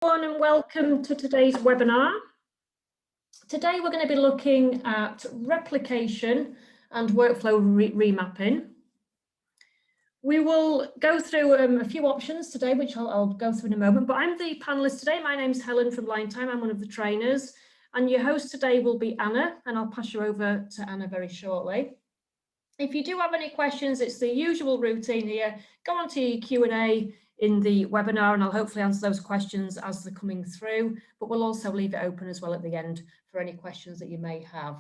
Everyone, and welcome to today's webinar. Today we're going to be looking at replication and workflow remapping. We will go through a few options today, which I'll go through in a moment, but I'm the panelist today. My name's Helen from Line Time. I'm one of the trainers, and your host today will be Anna, and I'll pass you over to Anna very shortly. If you do have any questions, it's the usual routine here. Go on to your Q&A in the webinar, and I'll hopefully answer those questions as they're coming through, but we'll also leave it open as well at the end for any questions that you may have.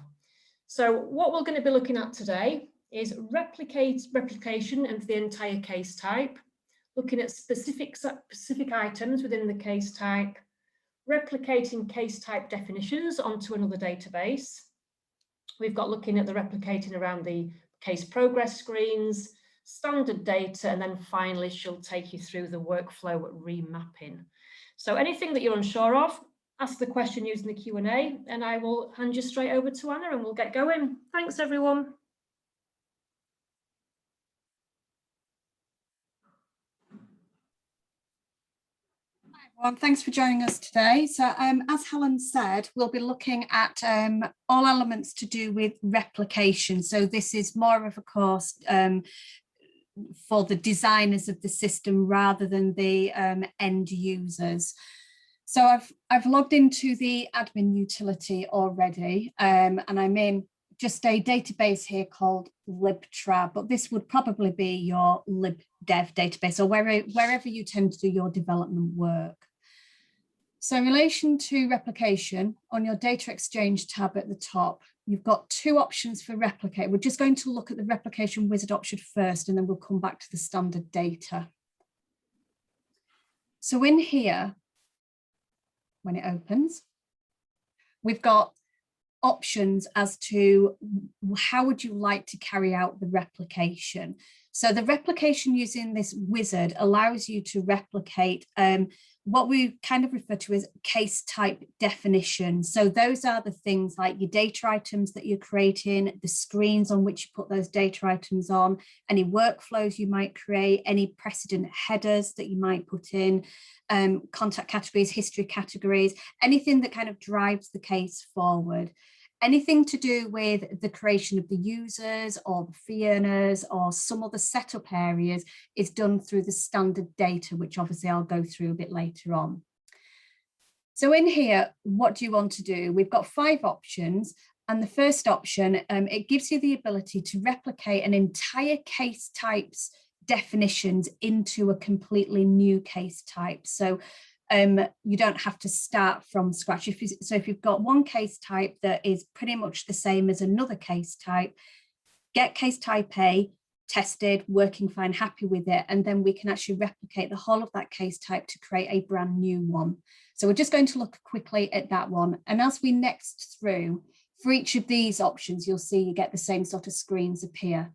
So what we're going to be looking at today is replication of the entire case type, looking at specific items within the case type, replicating case type definitions onto another database. We've got looking at the replicating around the case progress screens, standard data, and then finally she'll take you through the workflow remapping. So anything that you're unsure of, ask the question using the Q&A, and I will hand you straight over to Anna and we'll get going. Thanks everyone. Hi everyone, thanks for joining us today. So as Helen said, we'll be looking at all elements to do with replication. So this is more of a course for the designers of the system rather than the end users. So I've logged into the admin utility already, and I'm in just a database here called libtra, but this would probably be your libdev database or wherever you tend to do your development work. So in relation to replication, on your data exchange tab at the top, you've got two options for replicate. We're just going to look at the replication wizard option first, and then we'll come back to the standard data. So in here, when it opens, we've got options as to how would you like to carry out the replication. So the replication using this wizard allows you to replicate what we kind of refer to as case type definitions. So those are the things like your data items that you're creating, the screens on which you put those data items on, any workflows you might create, any precedent headers that you might put in, contact categories, history categories, anything that kind of drives the case forward. Anything to do with the creation of the users or the fee earners or some other setup areas is done through the standard data, which obviously I'll go through a bit later on. So in here, what do you want to do? We've got 5 options. And the first option, it gives you the ability to replicate an entire case type's definitions into a completely new case type. So you don't have to start from scratch. If you've got one case type that is pretty much the same as another case type, get case type A tested, working fine, happy with it, and then we can actually replicate the whole of that case type to create a brand new one. So we're just going to look quickly at that one. And as we next through, for each of these options, you'll see you get the same sort of screens appear.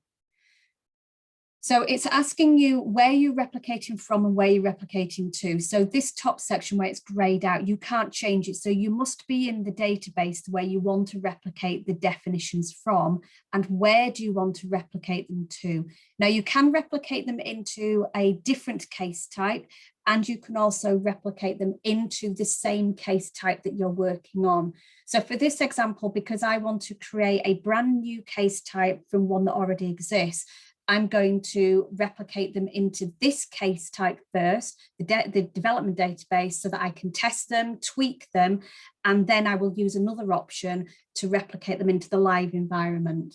So it's asking you where you're replicating from and where you're replicating to. So this top section where it's grayed out, you can't change it. So you must be in the database where you want to replicate the definitions from, and where do you want to replicate them to. Now you can replicate them into a different case type, and you can also replicate them into the same case type that you're working on. So for this example, because I want to create a brand new case type from one that already exists, I'm going to replicate them into this case type first, the development database, so that I can test them, tweak them, and then I will use another option to replicate them into the live environment.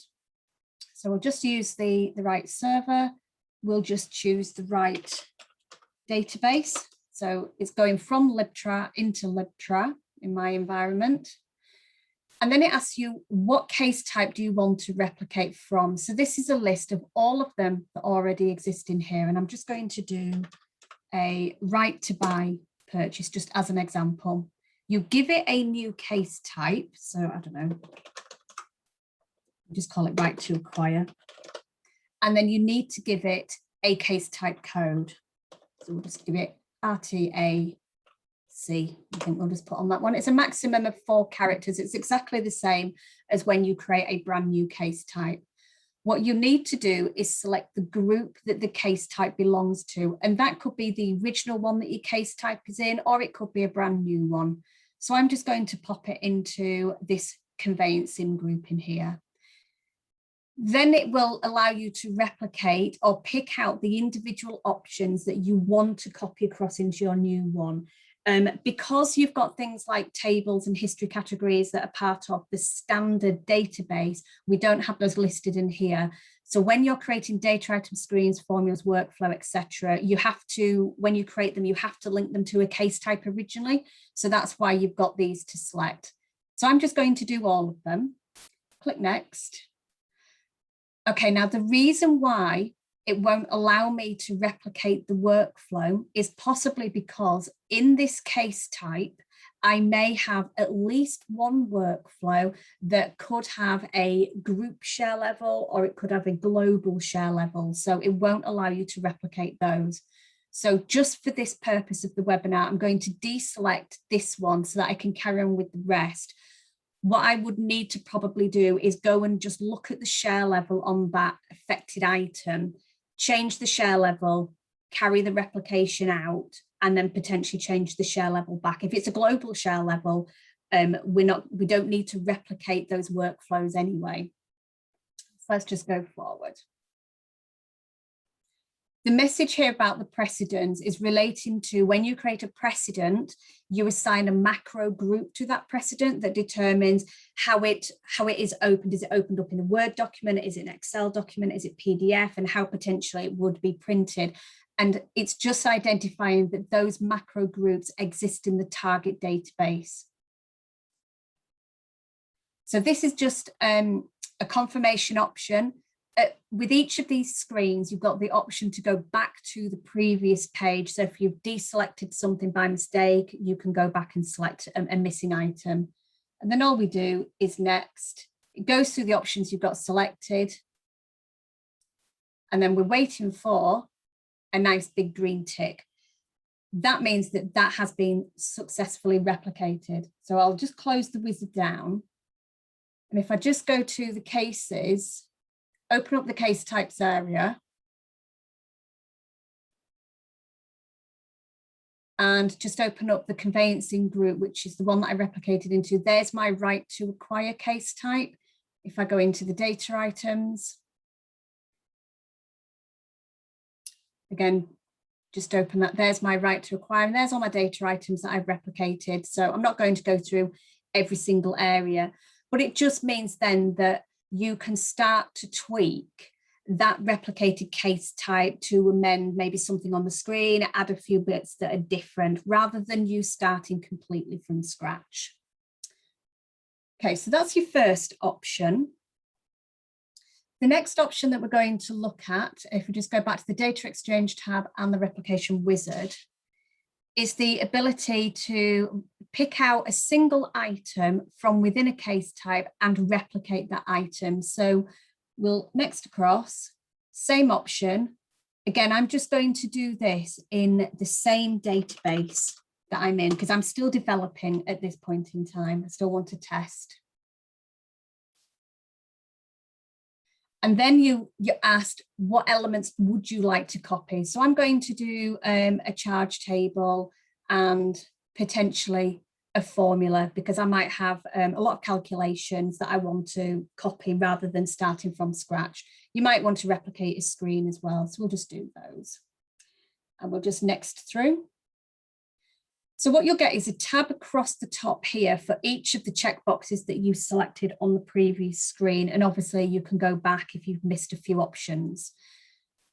So we'll just use the right server. We'll just choose the right database. So it's going from libtra into libtra in my environment. And then it asks you, what case type do you want to replicate from? So this is a list of all of them that already exist in here. And I'm just going to do a right to buy purchase, just as an example. You give it a new case type. So I don't know, just call it right to acquire. And then you need to give it a case type code. So we'll just give it RTAC. I think we'll just put on that one. It's a maximum of 4 characters. It's exactly the same as when you create a brand new case type. what you need to do is select the group that the case type belongs to. And that could be the original one that your case type is in, or it could be a brand new one. So I'm just going to pop it into this conveyancing group in here. Then it will allow you to replicate or pick out the individual options that you want to copy across into your new one. Because you've got things like tables and history categories that are part of the standard database, we don't have those listed in here. So when you're creating data item screens, formulas, workflow, etc., you have to, when you create them, you have to link them to a case type originally. So that's why you've got these to select. So I'm just going to do all of them. Click next. Okay, now the reason why it won't allow me to replicate the workflow is possibly because in this case type, I may have at least one workflow that could have a group share level, or it could have a global share level. So it won't allow you to replicate those. So just for this purpose of the webinar, I'm going to deselect this one so that I can carry on with the rest. What I would need to probably do is go and just look at the share level on that affected item, change the share level, carry the replication out, and then potentially change the share level back. If it's a global share level, we don't need to replicate those workflows anyway. So let's just go forward. The message here about the precedence is relating to when you create a precedent, you assign a macro group to that precedent that determines how it is opened. Is it opened up in a Word document? Is it an Excel document? Is it PDF? And how potentially it would be printed. And it's just identifying that those macro groups exist in the target database. So this is just a confirmation option. With each of these screens, you've got the option to go back to the previous page. So if you've deselected something by mistake, you can go back and select a missing item. And then all we do is next. It goes through the options you've got selected. And then we're waiting for a nice big green tick. That means that that has been successfully replicated. So I'll just close the wizard down. And if I just go to the cases, open up the case types area, and just open up the conveyancing group, which is the one that I replicated into. There's my right to acquire case type. If I go into the data items, again, just open that. There's my right to acquire, and there's all my data items that I've replicated. So I'm not going to go through every single area, but it just means then that you can start to tweak that replicated case type to amend maybe something on the screen, add a few bits that are different, rather than you starting completely from scratch. Okay, so that's your first option. The next option that we're going to look at, if we just go back to the Data Exchange tab and the Replication Wizard, is the ability to pick out a single item from within a case type and replicate that item. So we'll next across, same option. Again, I'm just going to do this in the same database that I'm in because I'm still developing at this point in time. I still want to test. And then you're asked, what elements would you like to copy? So I'm going to do a charge table and potentially a formula because I might have a lot of calculations that I want to copy rather than starting from scratch. You might want to replicate a screen as well. So we'll just do those. And we'll just next through. So what you'll get is a tab across the top here for each of the checkboxes that you selected on the previous screen. And obviously you can go back if you've missed a few options.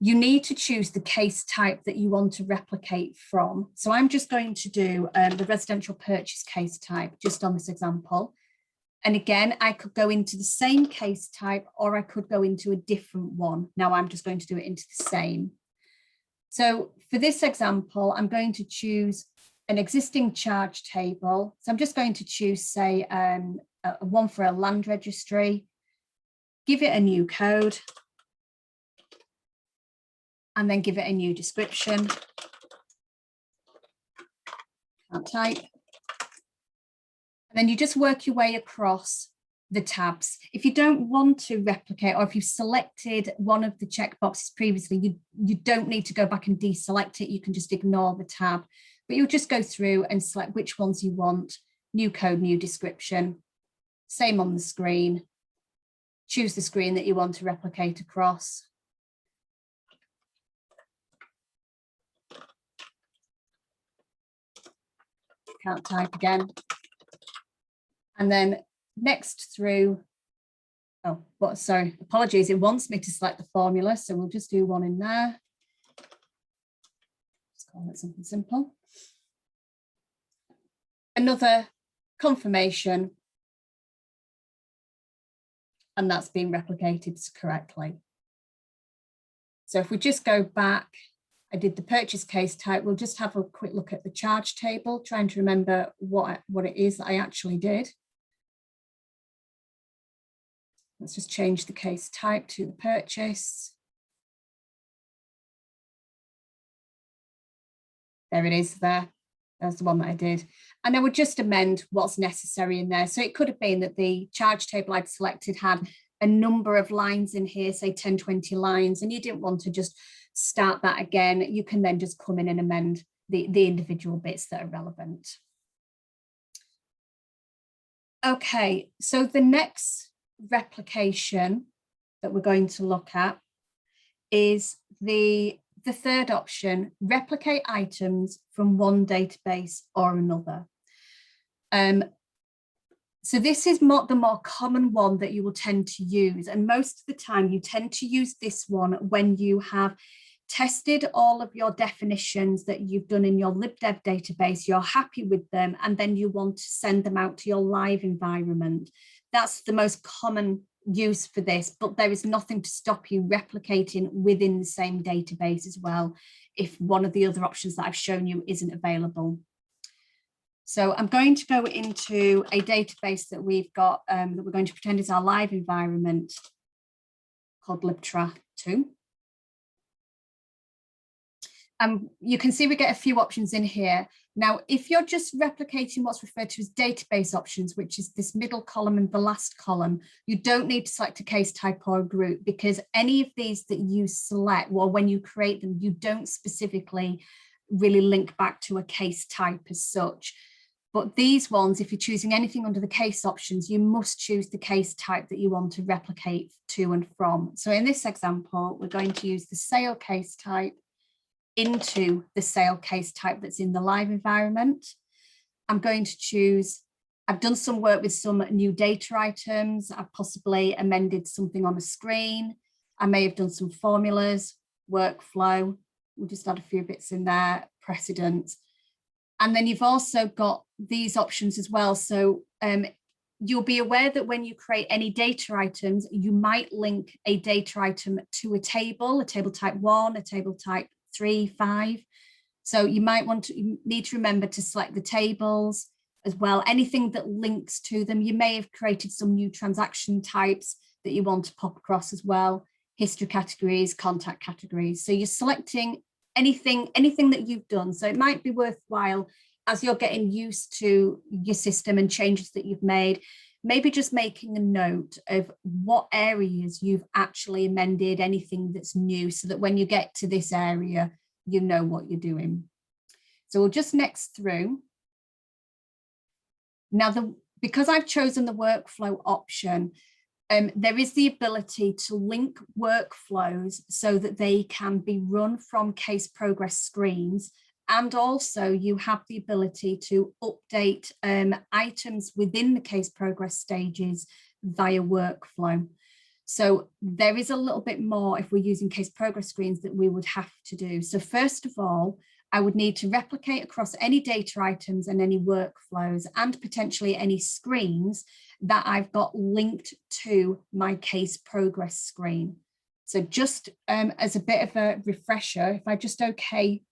You need to choose the case type that you want to replicate from. So I'm just going to do the residential purchase case type just on this example. And again, I could go into the same case type or I could go into a different one. Now I'm just going to do it into the same. So for this example, I'm going to choose an existing charge table. So I'm just going to choose, say, one for a land registry, give it a new code, and then give it a new description. Can't type. And then you just work your way across the tabs. If you don't want to replicate, or if you've selected one of the checkboxes previously, you don't need to go back and deselect it. You can just ignore the tab, but you'll just go through and select which ones you want. New code, new description, same on the screen. Choose the screen that you want to replicate across. Can't type again. And then next through, sorry, apologies, it wants me to select the formula, so we'll just do one in there. Let's call it something simple. Another confirmation, and that's been replicated correctly. So if we just go back, I did the purchase case type. We'll just have a quick look at the charge table, trying to remember what it is that I actually did. Let's just change the case type to the purchase. There it is there. That's the one that I did. And I would just amend what's necessary in there. So it could have been that the charge table I'd selected had a number of lines in here, say 10, 20 lines, and you didn't want to just start that again. You can then just come in and amend the individual bits that are relevant. Okay, so the next replication that we're going to look at is the third option, replicate items from one database or another. So this is the more common one that you will tend to use. And most of the time you tend to use this one when you have tested all of your definitions that you've done in your libdev database, you're happy with them, and then you want to send them out to your live environment. That's the most common use for this, but there is nothing to stop you replicating within the same database as well if one of the other options that I've shown you isn't available. So I'm going to go into a database that we've got that we're going to pretend is our live environment called libtra2. You can see we get a few options in here. Now, if you're just replicating what's referred to as database options, which is this middle column and the last column, you don't need to select a case type or a group, because any of these that you select, well, when you create them, you don't specifically really link back to a case type as such. But these ones, if you're choosing anything under the case options, you must choose the case type that you want to replicate to and from. So in this example, we're going to use the sale case type into the sale case type that's in the live environment. I'm going to choose, I've done some work with some new data items. I've possibly amended something on the screen. I may have done some formulas, workflow. We'll just add a few bits in there, precedent. And then you've also got these options as well. So you'll be aware that when you create any data items, you might link a data item to a table type 1, a table type 3, 5. So you might need to remember to select the tables as well. Anything that links to them. You may have created some new transaction types that you want to pop across as well. History categories, contact categories. So you're selecting anything that you've done. So it might be worthwhile, as you're getting used to your system and changes that you've made, maybe just making a note of what areas you've actually amended, anything that's new, so that when you get to this area, you know what you're doing. So we'll just next through. Now, because I've chosen the workflow option, there is the ability to link workflows so that they can be run from case progress screens. And also you have the ability to update items within the case progress stages via workflow. So there is a little bit more if we're using case progress screens that we would have to do. So first of all, I would need to replicate across any data items and any workflows and potentially any screens that I've got linked to my case progress screen. So just as a bit of a refresher, if I just okay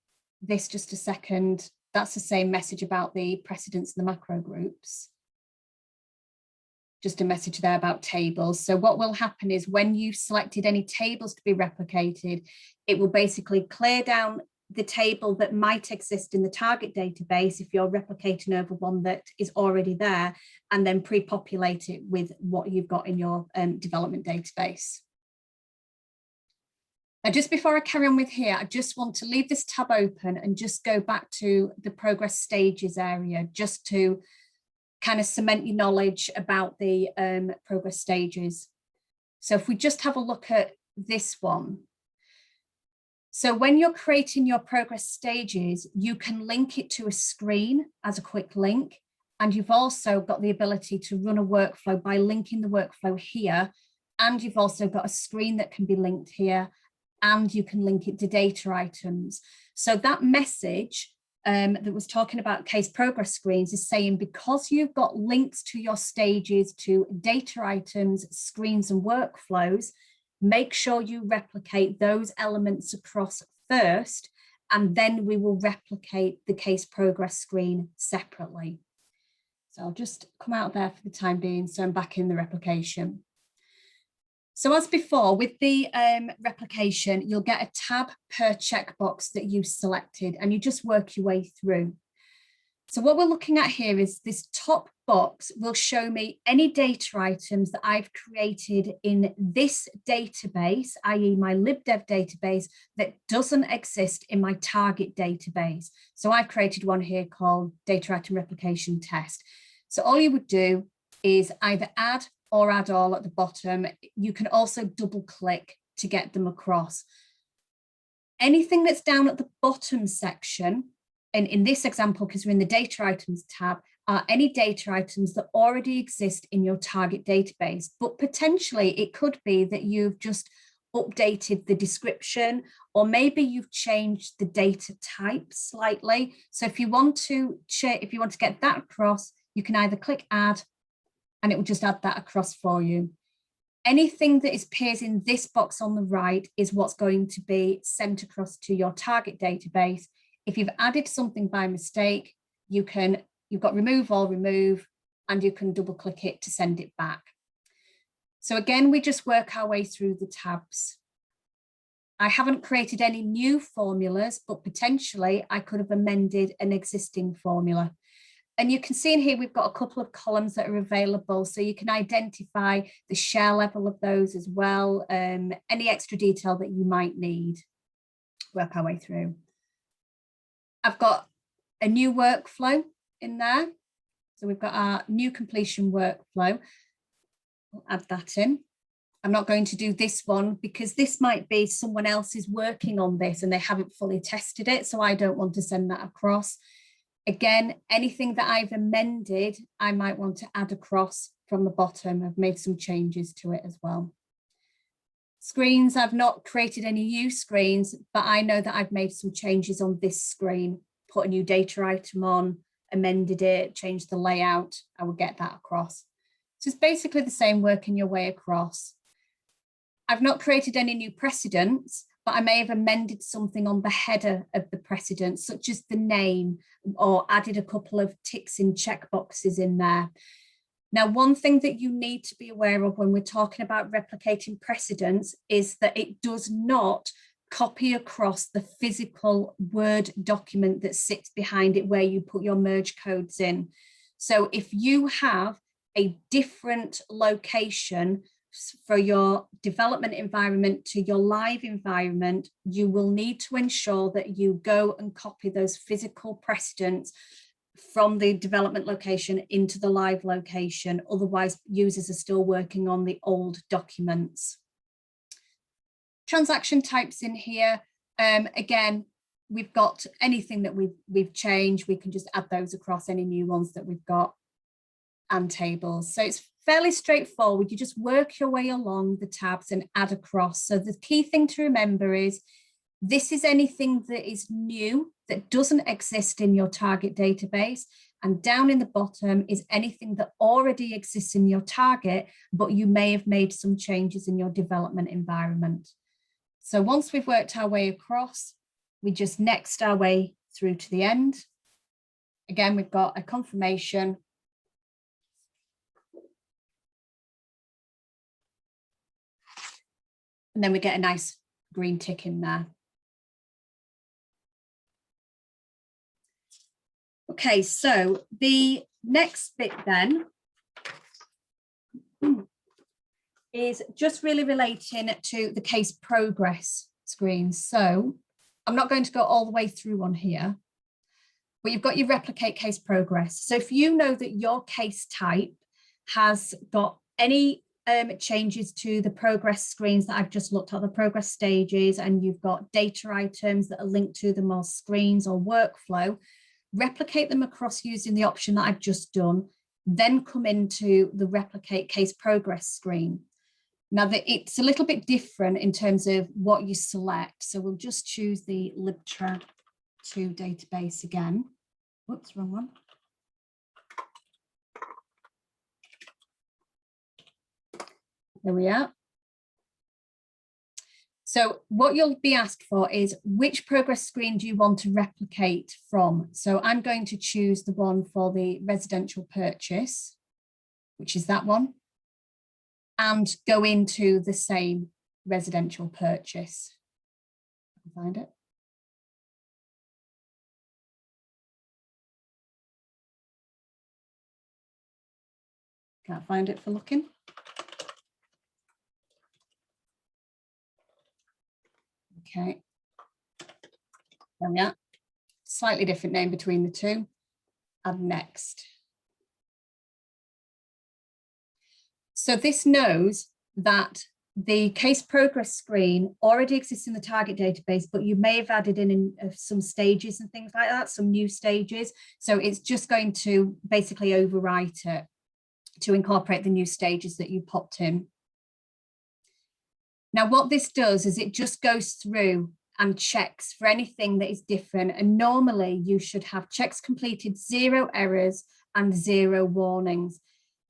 this just a second, that's the same message about the precedents and the macro groups. Just a message there about tables. So what will happen is when you've selected any tables to be replicated, it will basically clear down the table that might exist in the target database if you're replicating over one that is already there, and then pre-populate it with what you've got in your development database. Now, just before I carry on with here, I just want to leave this tab open and just go back to the progress stages area, just to kind of cement your knowledge about the progress stages. So if we just have a look at this one. So when you're creating your progress stages, you can link it to a screen as a quick link. And you've also got the ability to run a workflow by linking the workflow here. And you've also got a screen that can be linked here, and you can link it to data items. So that message that was talking about case progress screens is saying, because you've got links to your stages, to data items, screens and workflows, make sure you replicate those elements across first, and then we will replicate the case progress screen separately. So I'll just come out there for the time being. So I'm back in the replication. So as before, with the replication, you'll get a tab per checkbox that you selected, and you just work your way through. So what we're looking at here is this top box will show me any data items that I've created in this database, i.e. my libdev database, that doesn't exist in my target database. So I've created one here called data item replication test. So all you would do is either add or add all at the bottom. You can also double click to get them across. Anything that's down at the bottom section, and in this example, because we're in the data items tab, are any data items that already exist in your target database. But potentially it could be that you've just updated the description, or maybe you've changed the data type slightly. So if you want to get that across, you can either click add, and it will just add that across for you. Anything that appears in this box on the right is what's going to be sent across to your target database. If you've added something by mistake, you've got remove all remove, and you can double click it to send it back. So again, we just work our way through the tabs. I haven't created any new formulas, but potentially I could have amended an existing formula. And you can see in here, we've got a couple of columns that are available. So you can identify the share level of those as well. Any extra detail that you might need. Work our way through. I've got a new workflow in there. So we've got our new completion workflow. We'll add that in. I'm not going to do this one because this might be someone else is working on this and they haven't fully tested it. So I don't want to send that across. Again, anything that I've amended, I might want to add across from the bottom. I've made some changes to it as well. Screens, I've not created any new screens, but I know that I've made some changes on this screen, put a new data item on, amended it, changed the layout. I will get that across. So it's basically the same, working your way across. I've not created any new precedents, but I may have amended something on the header of the precedent, such as the name, or added a couple of ticks in checkboxes in there. Now, one thing that you need to be aware of when we're talking about replicating precedents is that it does not copy across the physical Word document that sits behind it where you put your merge codes in. So if you have a different location for your development environment to your live environment, you will need to ensure that you go and copy those physical precedents from the development location into the live location. Otherwise, users are still working on the old documents. Transaction types in here. Again, we've got anything that we've changed. We can just add those across, any new ones that we've got, and tables. So it's fairly straightforward. You just work your way along the tabs and add across. So the key thing to remember is this is anything that is new that doesn't exist in your target database. And down in the bottom is anything that already exists in your target, but you may have made some changes in your development environment. So once we've worked our way across, we just next our way through to the end. Again, we've got a confirmation. And then we get a nice green tick in there. Okay, so the next bit then is just really relating to the case progress screen. So I'm not going to go all the way through on here, but you've got your replicate case progress. So if you know that your case type has got any changes to the progress screens that I've just looked at, the progress stages, and you've got data items that are linked to them, or screens or workflow, replicate them across using the option that I've just done, then come into the replicate case progress screen. Now it's a little bit different in terms of what you select. So we'll just choose the libtra2 database again. Whoops, wrong one. There we are. So what you'll be asked for is which progress screen do you want to replicate from? So I'm going to choose the one for the residential purchase, which is that one, and go into the same residential purchase. Find it. Can't find it for looking. Okay, there we are. Slightly different name between the two. Add next. So this knows that the case progress screen already exists in the target database, but you may have added in some stages and things like that, some new stages. So it's just going to basically overwrite it to incorporate the new stages that you popped in. Now, what this does is it just goes through and checks for anything that is different. And normally you should have checks completed, 0 errors and 0 warnings.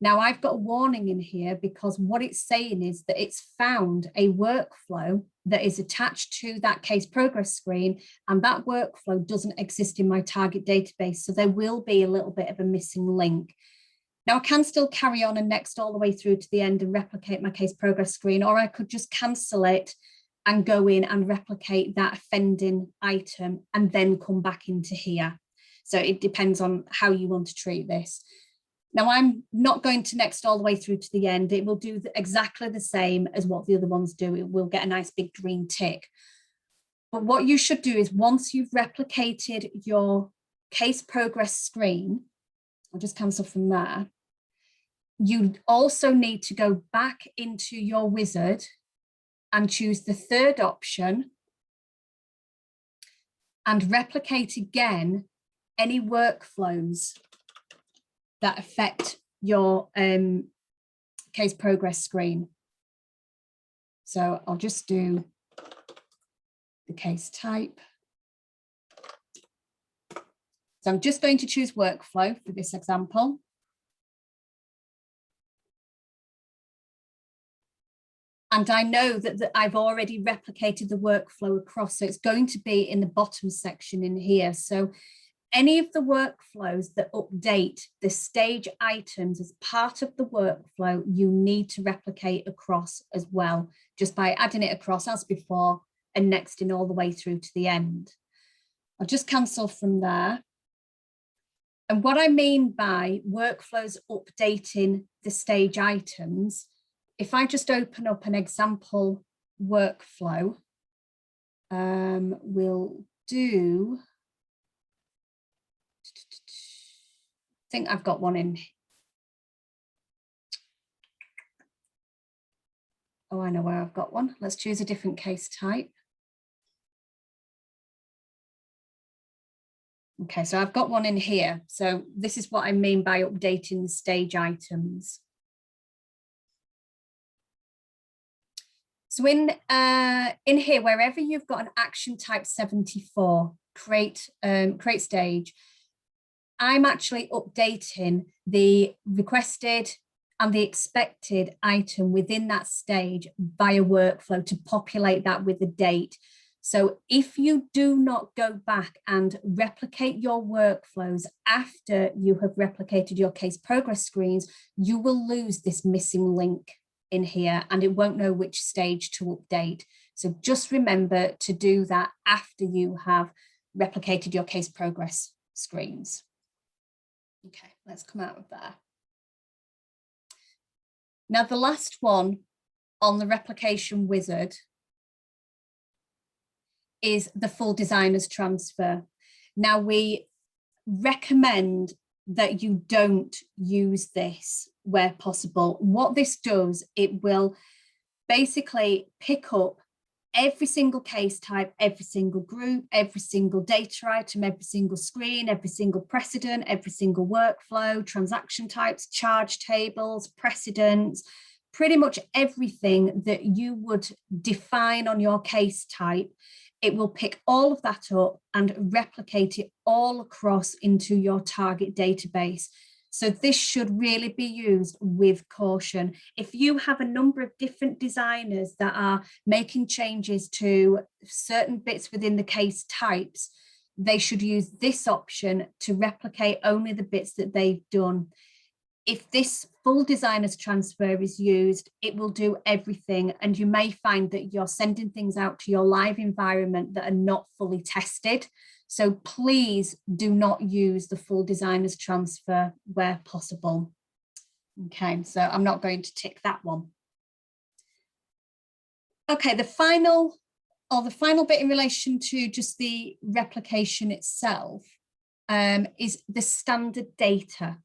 Now I've got a warning in here because what it's saying is that it's found a workflow that is attached to that case progress screen, and that workflow doesn't exist in my target database. So there will be a little bit of a missing link. Now I can still carry on and next all the way through to the end and replicate my case progress screen, or I could just cancel it and go in and replicate that offending item and then come back into here. So it depends on how you want to treat this. Now I'm not going to next all the way through to the end. It will do exactly the same as what the other ones do. It will get a nice big green tick. But what you should do is once you've replicated your case progress screen, I'll just cancel from there. You also need to go back into your wizard and choose the third option and replicate again any workflows that affect your case progress screen. So I'll just do the case type. So I'm just going to choose workflow for this example. And I know that I've already replicated the workflow across, so it's going to be in the bottom section in here. So any of the workflows that update the stage items as part of the workflow, you need to replicate across as well, just by adding it across as before and nexting all the way through to the end. I'll just cancel from there. And what I mean by workflows updating the stage items, if I just open up an example workflow, we'll do, I think I've got one in. Oh, I know where I've got one. Let's choose a different case type. Okay, so I've got one in here. So this is what I mean by updating the stage items. So in here, wherever you've got an action type 74, create stage, I'm actually updating the requested and the expected item within that stage via workflow to populate that with the date. So if you do not go back and replicate your workflows after you have replicated your case progress screens, you will lose this missing link in here and it won't know which stage to update. So just remember to do that after you have replicated your case progress screens. Okay, let's come out of there. Now, the last one on the Replication Wizard is the full designer's transfer. Now, we recommend that you don't use this where possible. What this does, it will basically pick up every single case type, every single group, every single data item, every single screen, every single precedent, every single workflow, transaction types, charge tables, precedents, pretty much everything that you would define on your case type. It will pick all of that up and replicate it all across into your target database. So this should really be used with caution. If you have a number of different designers that are making changes to certain bits within the case types, they should use this option to replicate only the bits that they've done. If this full designer's transfer is used, it will do everything. And you may find that you're sending things out to your live environment that are not fully tested. So please do not use the full designer's transfer where possible. Okay, so I'm not going to tick that one. Okay, the final bit in relation to just the replication itself is the standard data.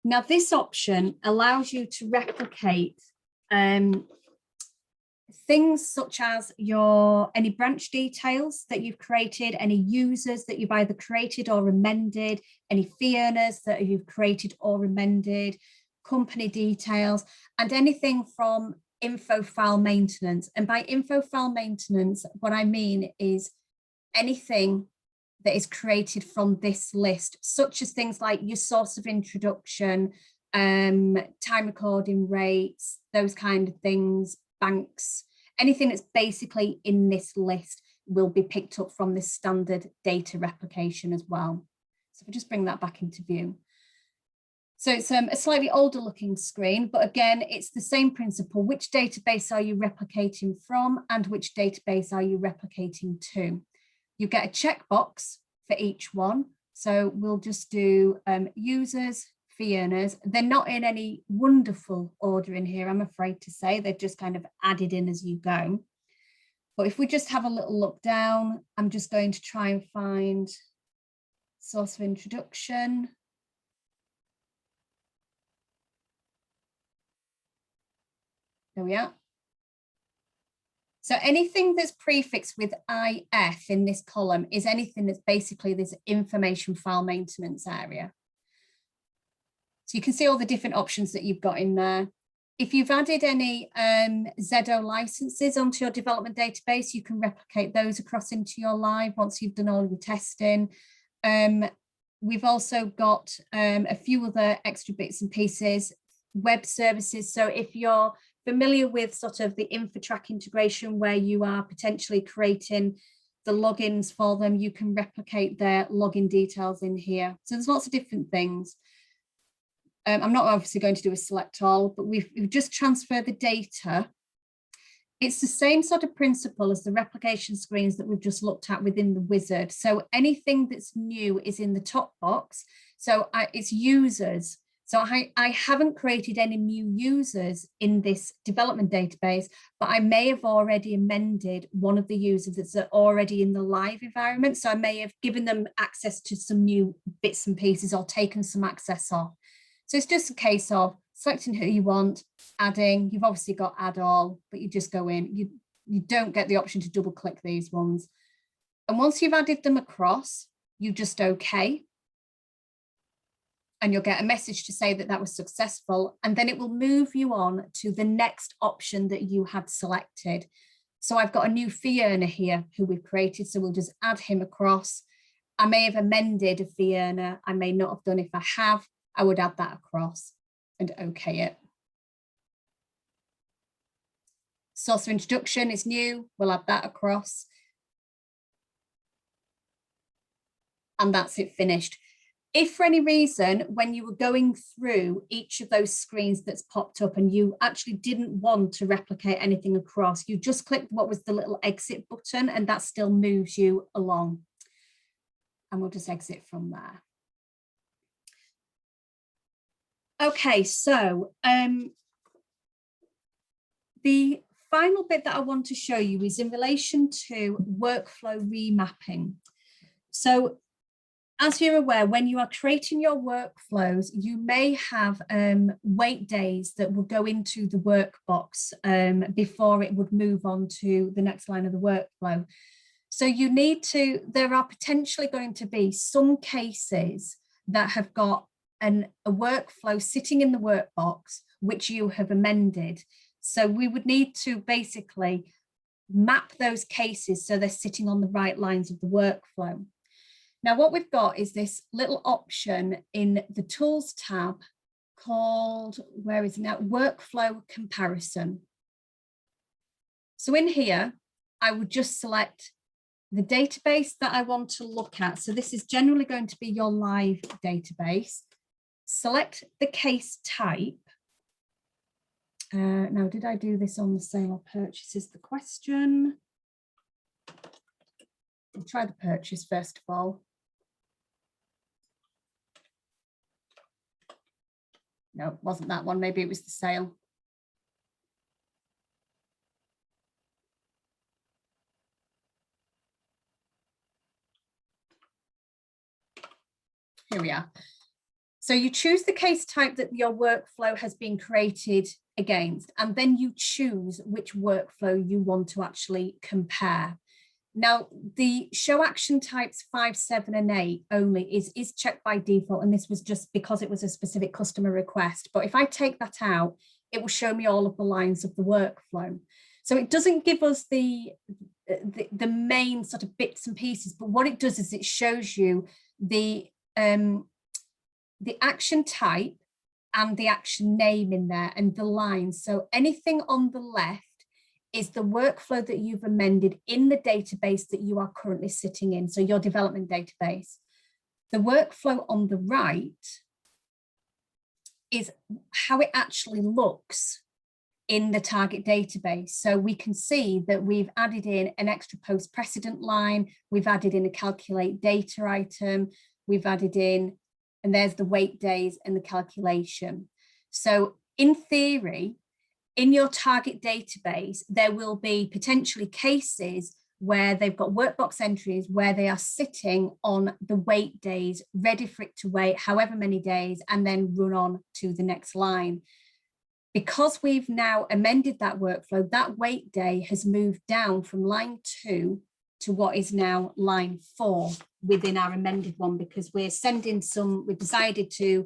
Now, this option allows you to replicate things such as any branch details that you've created, any users that you've either created or amended, any fee earners that you've created or amended, company details, and anything from info file maintenance. And by info file maintenance, what I mean is anything that is created from this list, such as things like your source of introduction, time recording rates, those kind of things, banks, anything that's basically in this list will be picked up from this standard data replication as well. So if we just bring that back into view. So it's a slightly older looking screen, but again, it's the same principle. Which database are you replicating from and which database are you replicating to? You get a checkbox for each one. So we'll just do users, fee earners. They're not in any wonderful order in here, I'm afraid to say. They're just kind of added in as you go. But if we just have a little look down, I'm just going to try and find source of introduction. There we are. So anything that's prefixed with IF in this column is anything that's basically this information file maintenance area. So you can see all the different options that you've got in there. If you've added any ZO licenses onto your development database, you can replicate those across into your live once you've done all your testing. We've also got a few other extra bits and pieces, web services. So if you're familiar with sort of the InfoTrack integration where you are potentially creating the logins for them, you can replicate their login details in here. So there's lots of different things. I'm not obviously going to do a select all, but we've just transferred the data. It's the same sort of principle as the replication screens that we've just looked at within the wizard. So anything that's new is in the top box. So it's users. So I haven't created any new users in this development database, but I may have already amended one of the users that's already in the live environment. So I may have given them access to some new bits and pieces or taken some access off. So it's just a case of selecting who you want, adding. You've obviously got add all, but you just go in. You don't get the option to double click these ones. And once you've added them across, you just OK. And you'll get a message to say that that was successful. And then it will move you on to the next option that you had selected. So I've got a new fee earner here who we've created. So we'll just add him across. I may have amended a fee earner. I may not have done. If I have, I would add that across and OK it. Source of introduction is new. We'll add that across. And that's it, finished. If for any reason, when you were going through each of those screens that's popped up and you actually didn't want to replicate anything across, you just clicked what was the little exit button and that still moves you along. and we'll just exit from there. Okay, so the final bit that I want to show you is in relation to workflow remapping. So as you're aware, when you are creating your workflows, you may have wait days that will go into the workbox before it would move on to the next line of the workflow. So you need to, there are potentially going to be some cases that have got a workflow sitting in the workbox, which you have amended. So we would need to basically map those cases so they're sitting on the right lines of the workflow. Now, what we've got is this little option in the Tools tab called, where is it now? Workflow Comparison. So in here, I would just select the database that I want to look at. So this is generally going to be your live database. Select the case type. Now, did I do this on the sale or purchase is the question. I'll try the purchase first of all. No, it wasn't that one. Maybe it was the sale. Here we are. So you choose the case type that your workflow has been created against, and then you choose which workflow you want to actually compare. Now, the show action types 5, 7, and 8 only is checked by default, and this was just because it was a specific customer request. But if I take that out, it will show me all of the lines of the workflow. So it doesn't give us the main sort of bits and pieces, but what it does is it shows you the action type and the action name in there and the lines. So anything on the left is the workflow that you've amended in the database that you are currently sitting in, so your development database. The workflow on the right is how it actually looks in the target database. So we can see that we've added in an extra post precedent line, we've added in a calculate data item, we've added in, and there's the wait days and the calculation. So in theory, in your target database, there will be potentially cases where they've got workbox entries where they are sitting on the wait days, ready for it to wait however many days and then run on to the next line. Because we've now amended that workflow, that wait day has moved down from line 2 to what is now line 4 within our amended one, because we're sending some, we've decided to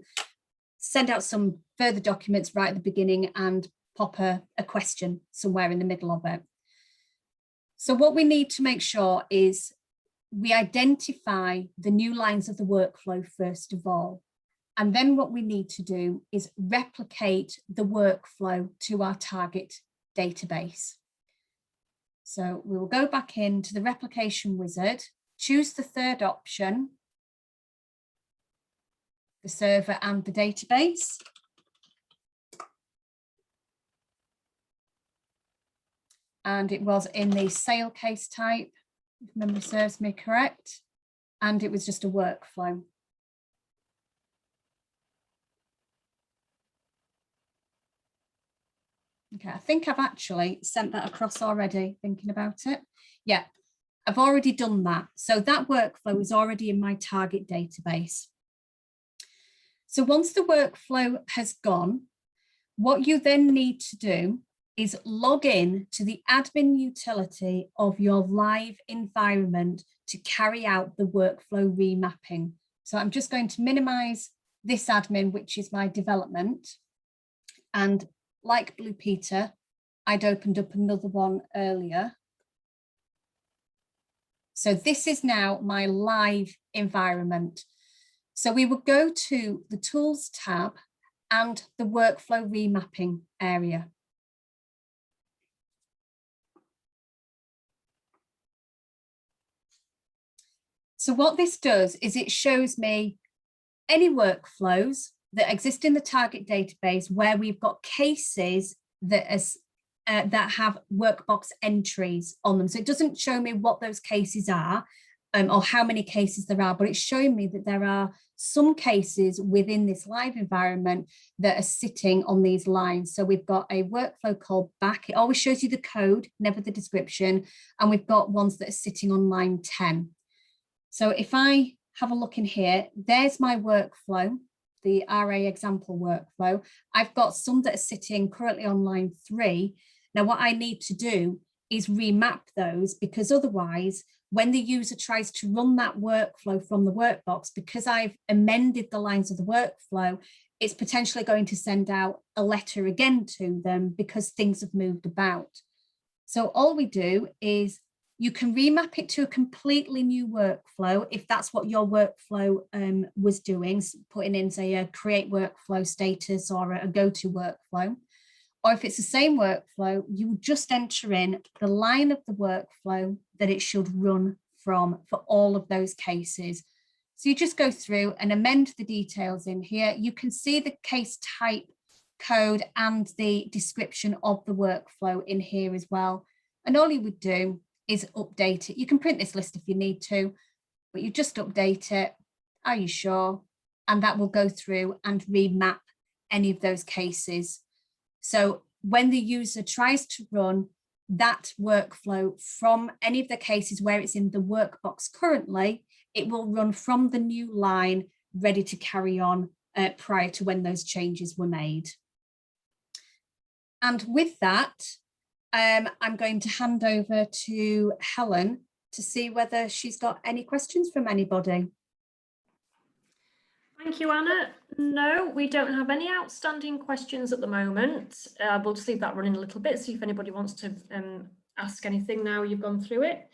send out some further documents right at the beginning and pop a question somewhere in the middle of it. So what we need to make sure is we identify the new lines of the workflow first of all. And then what we need to do is replicate the workflow to our target database. So we will go back into the Replication Wizard, choose the third option, the server and the database. And it was in the sale case type, if memory serves me correct, and it was just a workflow. Okay, I think I've actually sent that across already, thinking about it. Yeah, I've already done that. So that workflow is already in my target database. So once the workflow has gone, what you then need to do is log in to the admin utility of your live environment to carry out the workflow remapping. So I'm just going to minimize this admin, which is my development. And like Blue Peter, I'd opened up another one earlier. So this is now my live environment. So we would go to the Tools tab and the Workflow Remapping area. So what this does is it shows me any workflows that exist in the target database where we've got cases that have workbox entries on them. So it doesn't show me what those cases are. or how many cases there are, but it's showing me that there are some cases within this live environment that are sitting on these lines. So we've got a workflow called back. It always shows you the code, never the description. And we've got ones that are sitting on line 10. So if I have a look in here, there's my workflow, the RA example workflow. I've got some that are sitting currently on line 3. Now what I need to do is remap those, because otherwise, when the user tries to run that workflow from the workbox, because I've amended the lines of the workflow, it's potentially going to send out a letter again to them because things have moved about. So all we do is you can remap it to a completely new workflow if that's what your workflow was doing, putting in, say, a create workflow status or a go-to workflow. Or if it's the same workflow, you just enter in the line of the workflow that it should run from for all of those cases. So you just go through and amend the details in here. You can see the case type code and the description of the workflow in here as well. And all you would do is update it. You can print this list if you need to, but you just update it. Are you sure? And that will go through and remap any of those cases. So when the user tries to run that workflow from any of the cases where it's in the workbox currently, it will run from the new line ready to carry on prior to when those changes were made. And with that, I'm going to hand over to Helen to see whether she's got any questions from anybody. Thank you, Anna. No, we don't have any outstanding questions at the moment. We'll just leave that running a little bit, see if anybody wants to ask anything now you've gone through it.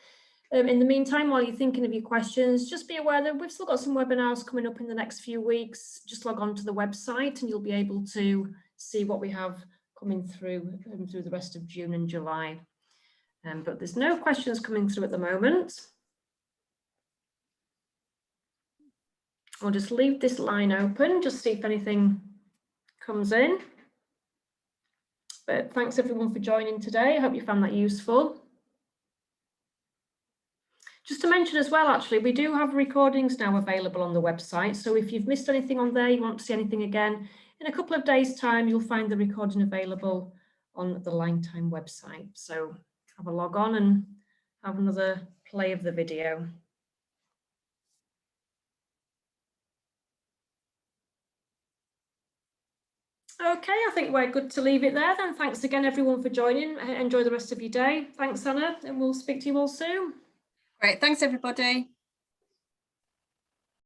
In the meantime, while you're thinking of your questions, just be aware that we've still got some webinars coming up in the next few weeks. Just log on to the website and you'll be able to see what we have coming through through the rest of June and July. But there's no questions coming through at the moment. I'll just leave this line open, just see if anything comes in. But thanks everyone for joining today. I hope you found that useful. Just to mention as well, actually, we do have recordings now available on the website. So if you've missed anything on there, you want to see anything again, in a couple of days' time, you'll find the recording available on the Line Time website. So have a log on and have another play of the video. Okay, I think we're good to leave it there then. Thanks again, everyone, for joining. Enjoy the rest of your day. Thanks, Anna, and we'll speak to you all soon. Great, thanks, everybody.